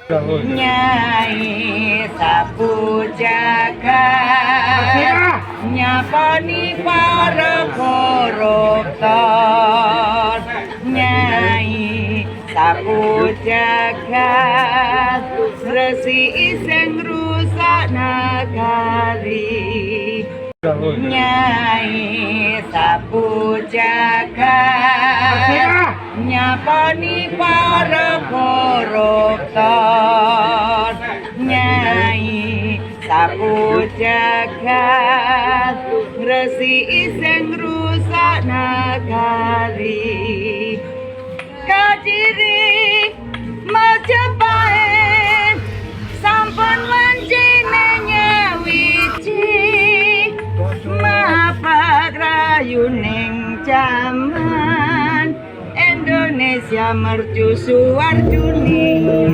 Nyai sapu jagat nyaponi para koruptor. Nyai sapu jagat resi sing rusak nagari. Nyai sapu jagat nyaponi para koruptor. Nyai sapu jagat resi sing rusak nagari. Kadiri Majapahit sampun wancine nyawiji mapagrayuning jaman Indonesia mercusuar dunia.